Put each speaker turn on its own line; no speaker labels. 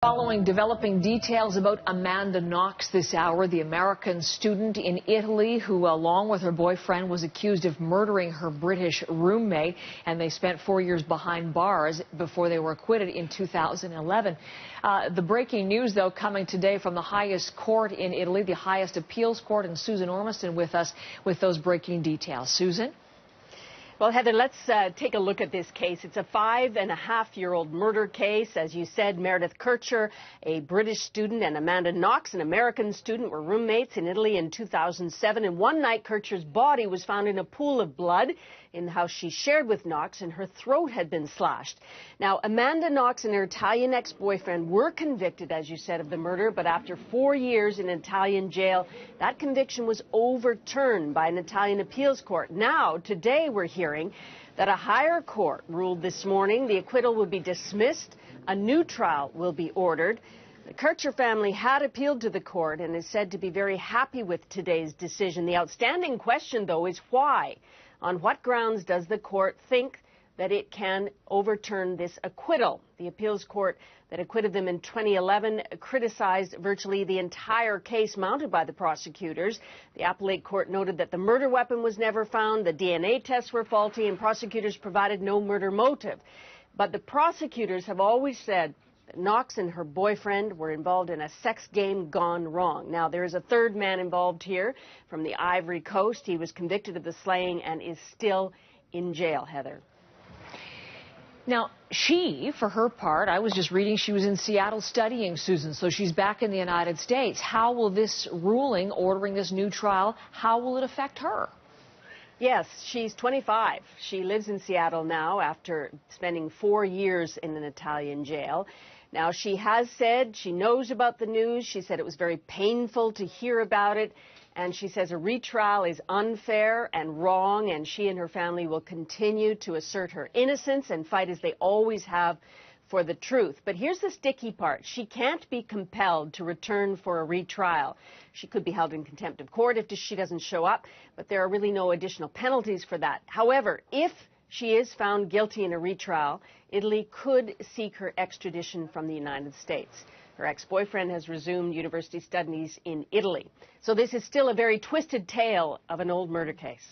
Following developing details about Amanda Knox this hour, the American student in Italy who, along with her boyfriend, was accused of murdering her British roommate, and they spent 4 years behind bars before they were acquitted in 2011. The breaking news, though, coming today from the highest court in Italy, the highest appeals court, and Susan Ormiston with us with those breaking details. Susan?
Well, Heather, let's take a look at this case. It's a 5.5-year-old murder case. As you said, Meredith Kircher, a British student, and Amanda Knox, an American student, were roommates in Italy in 2007. And one night, Kircher's body was found in a pool of blood in the house she shared with Knox, and her throat had been slashed. Now, Amanda Knox and her Italian ex-boyfriend were convicted, as you said, of the murder, but after 4 years in Italian jail, that conviction was overturned by an Italian appeals court. Now, today we're hearing that a higher court ruled this morning the acquittal will be dismissed, a new trial will be ordered. The Kircher family had appealed to the court and is said to be very happy with today's decision. The outstanding question, though, is why? On what grounds does the court think that it can overturn this acquittal? The appeals court that acquitted them in 2011 criticized virtually the entire case mounted by the prosecutors. The appellate court noted that the murder weapon was never found, the DNA tests were faulty, and prosecutors provided no murder motive. But the prosecutors have always said that Knox and her boyfriend were involved in a sex game gone wrong. Now, there is a third man involved here from the Ivory Coast. He was convicted of the slaying and is still in jail, Heather.
Now, she, for her part, I was just reading she was in Seattle studying, Susan, so she's back in the United States. How will this ruling, ordering this new trial, how will it affect her?
Yes, she's 25. She lives in Seattle now after spending 4 years in an Italian jail. Now, she has said she knows about the news. She said it was very painful to hear about it. And she says a retrial is unfair and wrong, and she and her family will continue to assert her innocence and fight as they always have for the truth. But here's the sticky part. She can't be compelled to return for a retrial. She could be held in contempt of court if she doesn't show up, but there are really no additional penalties for that. However, if she is found guilty in a retrial, Italy could seek her extradition from the United States. Her ex-boyfriend has resumed university studies in Italy. So this is still a very twisted tale of an old murder case.